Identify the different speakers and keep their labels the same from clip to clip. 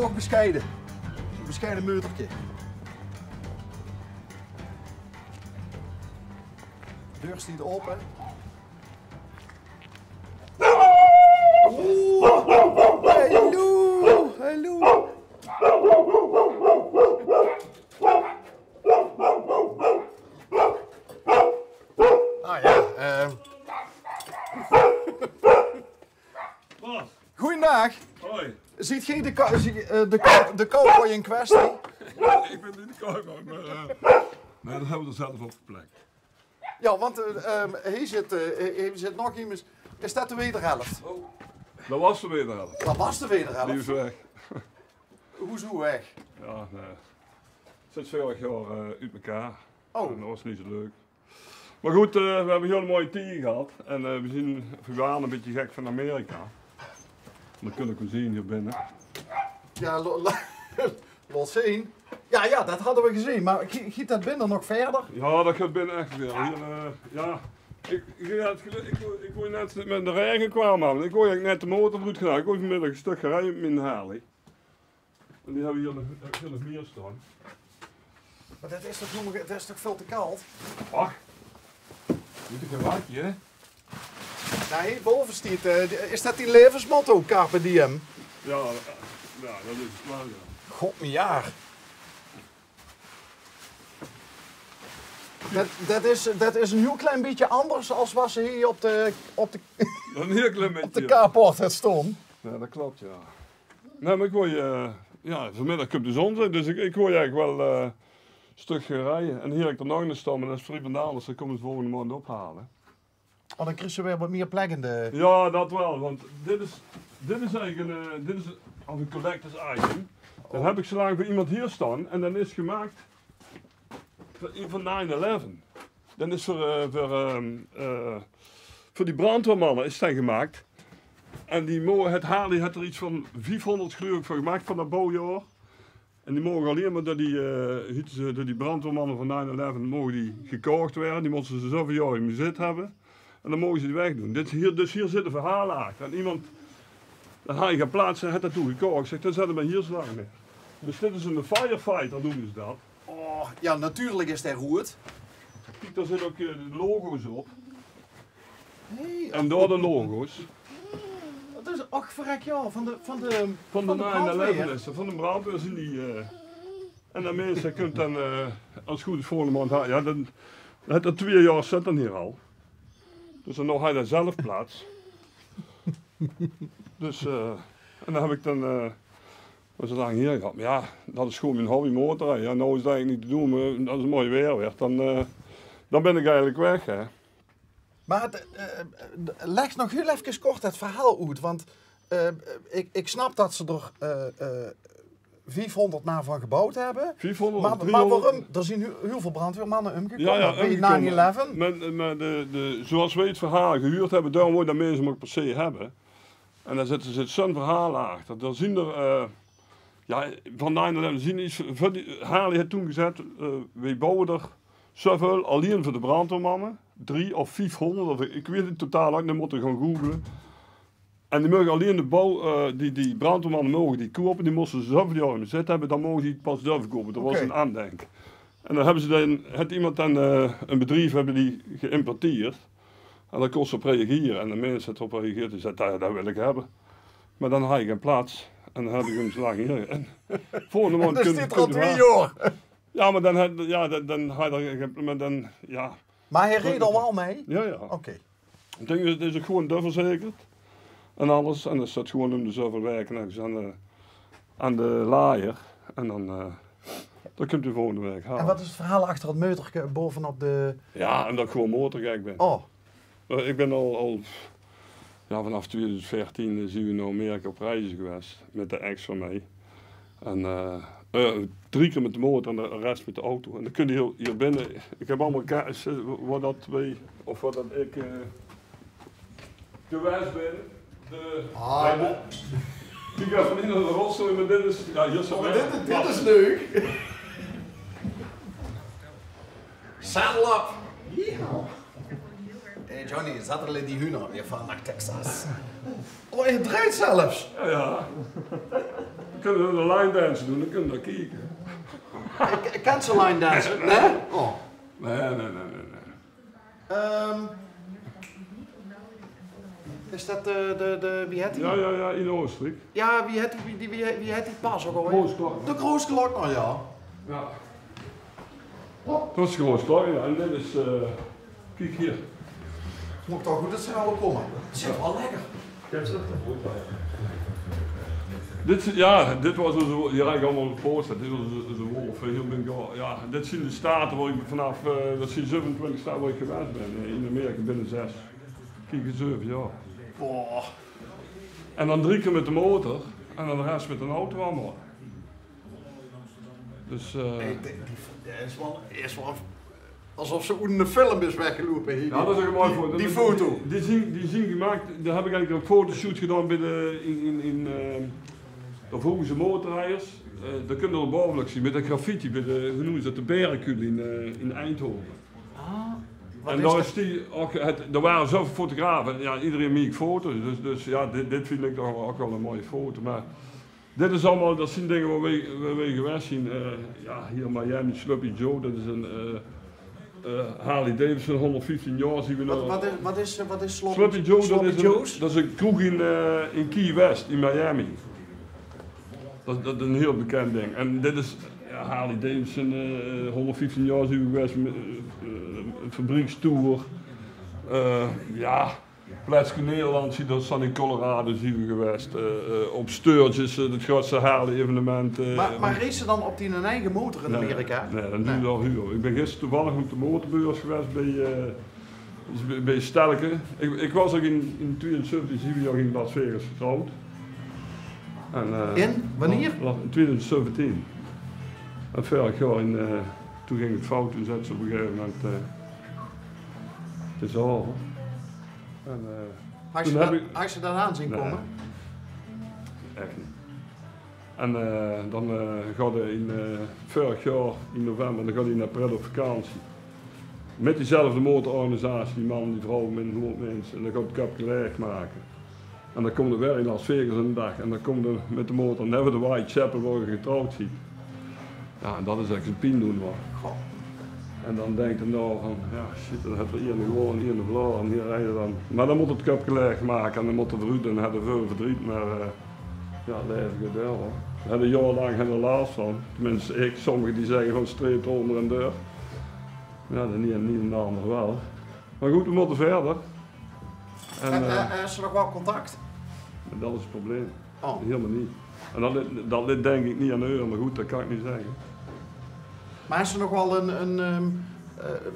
Speaker 1: toch bescheiden. Een bescheiden metertje. De deur staat open. Hallo, hallo. Ah ja,
Speaker 2: Wat?
Speaker 1: Goeiedag.
Speaker 2: Hoi.
Speaker 1: Ziet geen de cowboy in kwestie?
Speaker 2: Ik ben niet de cowboy, maar nee, dat hebben we er zelf op geplekt.
Speaker 1: Ja, want hier zit nog iemand. Is dat de wederhelft?
Speaker 2: Oh. Dat was de wederhelft.
Speaker 1: Dat was de
Speaker 2: Die
Speaker 1: wederhelft.
Speaker 2: is weg.
Speaker 1: Hoezo weg?
Speaker 2: Ja, nee. Zit veel jaar uit elkaar.
Speaker 1: Oh.
Speaker 2: En dat was niet zo leuk. Maar goed, we hebben een hele mooie team gehad. En we waren een beetje gek van Amerika. Dat kunnen we zien hier binnen.
Speaker 1: Ja, laat zien. Ja, dat hadden we gezien. Maar giet dat binnen nog verder?
Speaker 2: Ja, dat gaat binnen echt weer. Hier, ja. Ik wou net met de regen kwamen. Ik wou eigenlijk net de motor goed gedaan. Ik wou vanmiddag een stuk gereden met mijn Harley. En die hebben hier nog meer staan.
Speaker 1: Maar dat is toch veel te koud?
Speaker 2: Ach, moet ik een watje, hè?
Speaker 1: Nee, boven staat, is dat die levensmotto, Carpe Diem?
Speaker 2: Ja, dat is het wel, ja.
Speaker 1: God mijn jaar. Dat is een heel klein beetje anders als wat ze hier op de
Speaker 2: Een heel klein beetje.
Speaker 1: op de carport het stond.
Speaker 2: Ja, dat klopt, ja. Nee, maar ik wou ja, vanmiddag komt de zon zijn, dus ik wou eigenlijk wel een stuk gaan rijden. En hier heb ik er nog een staan, maar dat is vrij banaal, dus dan kom ik het volgende maand ophalen.
Speaker 1: Oh, dan krijg je weer wat meer plek in de...
Speaker 2: Ja, dat wel, want dit is eigenlijk een collectors item. Dan heb ik zo lang voor iemand hier staan en dan is gemaakt voor 9/11. Dan is voor die brandweermannen is dat gemaakt. En het Harley had er iets van 500 geloof ik van gemaakt van dat bouwjaar. En die mogen alleen maar door die brandweermannen van 9/11 mogen die gekocht werden. Die moesten ze zoveel jaar in bezit hebben. En dan mogen ze die wegdoen. Dus hier zit een verhaal achter. En iemand, dan ga je gaan plaatsen, had dat toen gekocht. Zegt, dan zetten we hier zo lang neer. Dus dit is een firefighter noemen ze dat.
Speaker 1: Oh, ja, natuurlijk is dat roerd.
Speaker 2: Kijk, daar zitten ook de logo's op.
Speaker 1: Hey,
Speaker 2: En door de logo's.
Speaker 1: dat is, ach verrek ja, van de
Speaker 2: Van de
Speaker 1: brandweer.
Speaker 2: 9/11 is er, van de brandweer zijn die. En dan mensen kunt dan, als het goed is volgende maand, ja, dan het er 2 jaar zit dan hier al. Dus dan nog hij daar zelf plaats. Dus, en dan heb ik dan, wat ze dan hier gehad. Maar ja, dat is gewoon mijn hobby motorrijden. Ja, nou is het eigenlijk niet te doen, maar als het mooi weer werd, dan ben ik eigenlijk weg. Hè.
Speaker 1: Maar leg nog heel even kort het verhaal uit, want ik snap dat ze er 500 na van gebouwd hebben.
Speaker 2: 400
Speaker 1: maar,
Speaker 2: of 300.
Speaker 1: waarom? Er zijn heel veel brandweermannen omgekomen.
Speaker 2: Ja,
Speaker 1: bij 9/11.
Speaker 2: Maar zoals wij het verhaal gehuurd hebben, daarom wil je dat mensen hem ook per se hebben. En daar zit zo'n verhaal achter. Dan zien er, van 9/11 zien iets, Harley had toen gezegd, wij bouwen er zoveel alleen voor de brandweermannen. 300 of 500, of ik weet het totaal uit, dan moet je gaan googlen. En die mogen alleen de bouw, die brandweermannen mogen die kopen, die moesten ze zoveel jaar in bezit hebben, dan mogen die pas durven kopen. Dat was een aandenk. En dan hebben ze had iemand dan, een bedrijf hebben die geïmporteerd. En dan kon ze op reageren. En de mensen het op reageerd en zeiden, dat wil ik hebben. Maar dan had ik geen plaats. En dan heb ik hem zo lang hier. En volgende maand
Speaker 1: Dat is dit al 2 jaar.
Speaker 2: Ja, maar dan had je maar dan, ja.
Speaker 1: Maar hij reed al wel mee?
Speaker 2: Ja.
Speaker 1: Oké.
Speaker 2: Ik denk dat het is ook gewoon verzekerd. En alles. En dan staat gewoon om de zoveel werken aan de laaier. En dan kunt u volgende week halen.
Speaker 1: En wat is het verhaal achter het metertje bovenop de...
Speaker 2: Ja, en dat ik gewoon motorgek ben.
Speaker 1: Oh.
Speaker 2: Ik ben al vanaf 2014 zien we naar Amerika op reizen geweest. Met de ex van mij. En 3 keer met de motor en de rest met de auto. En dan kun je hier binnen. Ik heb allemaal kaars, wat dat wij, of wat dat ik geweest ben. Die gaat van in de rolstoel, maar dit is. Ja, hier zo.
Speaker 1: Dit is leuk. Saddle up. Hey Johnny, zat er in die huner weer van naar Texas. Oh, je draait zelfs.
Speaker 2: Ja. Dan kunnen we een line dance doen, dan kunnen we daar kijken.
Speaker 1: Ik ken ze line dansen. Nee? Oh.
Speaker 2: Nee.
Speaker 1: Is dat de wie heet die?
Speaker 2: Ja, in Oostenrijk.
Speaker 1: Ja, wie heet die pas ook alweer?
Speaker 2: Groosklok.
Speaker 1: De Groosklok, oh ja.
Speaker 2: Ja. Dat is Groosklok, ja. En dit is, kijk hier.
Speaker 1: Moet toch goed dat ze alle komen. Het zit wel lekker.
Speaker 2: Dit was zo, hier heb ik allemaal een poster, dit was een wolf. Hier ben ik al, ja, dit zijn de staten waar ik vanaf, dat zijn 27 staten waar ik geweest ben. In Amerika binnen 6. Kijk, 7 jaar.
Speaker 1: Boah.
Speaker 2: En dan 3 keer met de motor en dan de rest met een auto allemaal. Dus
Speaker 1: Is wel alsof ze in de film is weggelopen hier.
Speaker 2: ja, dat is ook een mooi foto.
Speaker 1: Die foto.
Speaker 2: Die zien gemaakt, daar heb ik eigenlijk een fotoshoot gedaan bij de Vroegse motorrijders. Daar kunnen we bovenlijk zien met de graffiti bij de, hoe noemen ze dat, de Berenkule in Eindhoven. En daar is die, er waren zoveel fotografen, ja, iedereen maakt foto's, dus ja, dit vind ik toch ook wel een mooie foto. Maar dit is allemaal, dat zijn dingen waar we geweest zijn. Ja, hier in Miami, Sloppy Joe, dat is een Harley Davidson, 115 jaar zien we nog.
Speaker 1: Wat is Sloppy
Speaker 2: Sloppy Joe,
Speaker 1: Joe's?
Speaker 2: dat is een kroeg in Key West, in Miami. Dat is een heel bekend ding. En dit is ja, Harley Davidson, 115 jaar zien we geweest, een fabriekstoer. Ja, Pletske Nederland, dat is dan in Colorado zien we geweest. Op Sturgis, het grootste Harley-evenement.
Speaker 1: Maar race ze dan op die eigen motor in Amerika?
Speaker 2: Nee, dat doen we al huur. Ik ben gisteren toevallig op de motorbeurs geweest bij Stelke. Ik was ook in 2017, 7 jaar in Las Vegas getrouwd.
Speaker 1: In? Wanneer?
Speaker 2: In 2017. En vorig jaar, toen ging het fout, toen zette ze op een gegeven moment, het is al.
Speaker 1: Had je dat aan zien komen?
Speaker 2: Echt niet. En dan gaat hij vorig jaar in november, dan gaat hij naar Pret op vakantie. Met diezelfde motororganisatie, die man, die vrouw, met 100 mensen. En dan gaat het kap gelijk maken. En dan komt er weer in Las Vegas een dag. En dan komt er met de motor Never the Whitechapel waar je getrouwd ziet. Ja, en dat is echt een pin doen waar. En dan denkt hij nou van, ja shit, dan hebben we hier gewoon, hier in de verloren, en hier rijden dan. Maar dan moet het kap gelijk maken en dan moet het eruit en dan hebben we veel verdriet, maar ja, leven gaat wel hoor. We hebben jarenlang geen last van. Tenminste ik, sommigen die zeggen van streep onder en deur. Ja, dat niet een ander wel. Maar goed, we moeten verder.
Speaker 1: En is er nog wel contact?
Speaker 2: Dat is het probleem.
Speaker 1: Oh.
Speaker 2: Helemaal niet. En dat ligt denk ik niet aan de euro, maar goed, dat kan ik niet zeggen.
Speaker 1: Maar is er nog wel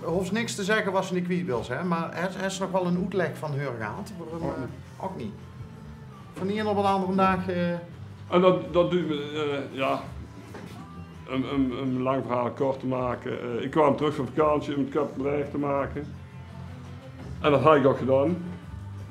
Speaker 1: hoeft niks te zeggen wat ze niet kwijt wil, hè? Maar is er nog wel een uitleg van haar gehad? Ook niet. Van hier op een andere dag.
Speaker 2: En dat duurt ja, een lang verhaal kort te maken. Ik kwam terug van vakantie om het kap te maken. En dat had ik ook gedaan.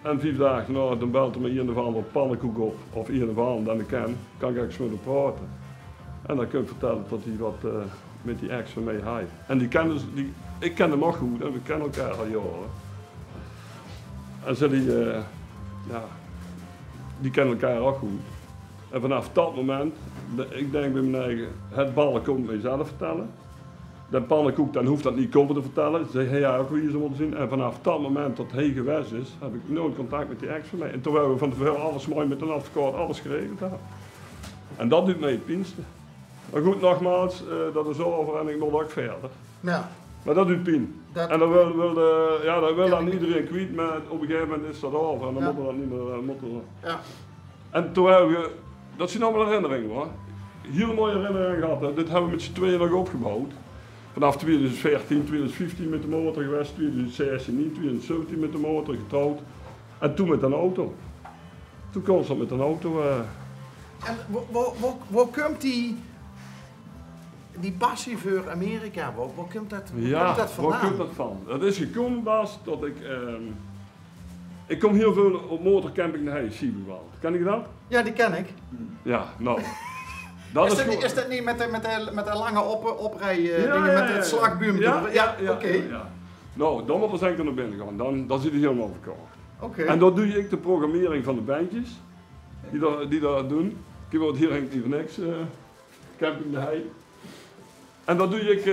Speaker 2: En 5 dagen nou, dan belt er me een of andere pannenkoek op, of een of andere dat ik ken, kan ik eigenlijk met hem praten. En dan kun ik vertellen dat hij wat met die ex van mij heeft. En ik ken hem ook goed en we kennen elkaar al jaren. En ze die kennen elkaar ook goed. En vanaf dat moment, ik denk bij mijn eigen, het ballen komt mijzelf vertellen. De pannenkoek, dan hoeft dat niet komen te vertellen. Ze zei, ja, ook wie ze moeten zien. En vanaf dat moment dat hij geweest is, heb ik nooit contact met die ex van mij. En terwijl we van tevoren alles mooi met een advocaat, alles geregeld hebben. En dat doet mij het pinste. Maar goed, nogmaals, dat is over en ik moet ook verder.
Speaker 1: Ja.
Speaker 2: Maar dat doet pijn. En dan wil dan iedereen kwijt, maar op een gegeven moment is dat over en dan moeten we dat niet meer.
Speaker 1: Ja.
Speaker 2: En terwijl dat zijn allemaal herinneringen hoor. Heel mooie herinneringen gehad. Hè. Dit hebben we met z'n tweeën nog opgebouwd. Vanaf 2014, 2015 met de motor geweest, 2016 niet, 2017 met de motor getrouwd. En toen met een auto. Toen constant met een auto.
Speaker 1: En waar komt die passie voor Amerika? Waar komt dat vandaan?
Speaker 2: Waar komt dat van? Dat is gekomen, Bas, dat ik kom heel veel op motorcamping naar huis, Siebenwald. Ken je dat?
Speaker 1: Ja, die ken ik.
Speaker 2: Ja, nou.
Speaker 1: Is dat niet met de lange oprijden, met het slagbuum?
Speaker 2: Ja,
Speaker 1: oké.
Speaker 2: Ja. Nou, dan moet er zeker naar binnen gaan, dan zit hij helemaal verkocht.
Speaker 1: Oké.
Speaker 2: En dan doe ik de programmering van de bandjes, die dat doen. Ik woon hier eigenlijk niet voor niks, Camping de Hei. En dat doe ik,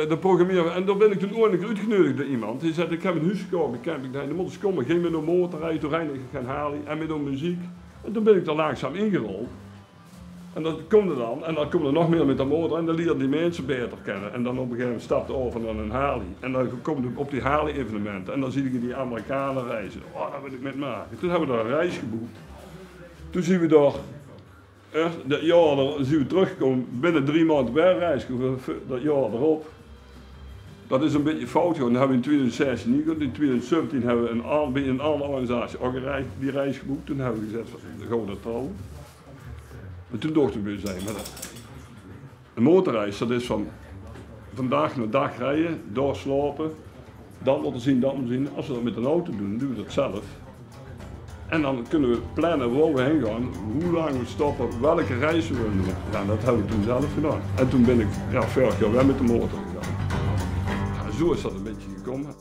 Speaker 2: de programmeren. En daar ben ik toen ooit uitgenodigd door iemand. Die zei, ik heb een huis gekocht bij Camping de Hei. Dan moet eens komen, ging met een motorrijden, toen rijd ik gaan halen en met een muziek. En toen ben ik er langzaam ingerold. En dat komt er dan, en dan komt er nog meer met de motor en dan leer die mensen beter kennen. En dan op een gegeven moment stapt over naar een Harley. En dan komt ik op die Harley evenementen en dan zie ik die Amerikanen reizen. Oh, daar wil ik mee maken. Toen hebben we daar een reis geboekt. Toen zien we daar, dat jaar dan zien we terugkomen, binnen 3 maanden bij een reis, dat jaar erop. Dat is een beetje fout gegaan. Dat hebben we in 2016 niet gedaan. In 2017 hebben we bij een andere organisatie ook die reis geboekt. Toen hebben we gezegd, gaan we dat trouwen. Maar toen dachten we zijn, maar een motorreis, dat is van vandaag naar dag rijden, doorslopen, dan moeten zien, dat moeten zien. Als we dat met een auto doen, doen we dat zelf. En dan kunnen we plannen waar we heen gaan, hoe lang we stoppen, welke reis we willen doen. Ja, dat hebben we toen zelf gedaan. En toen ben ik vorig jaar weer met de motor gegaan. Ja, zo is dat een beetje gekomen.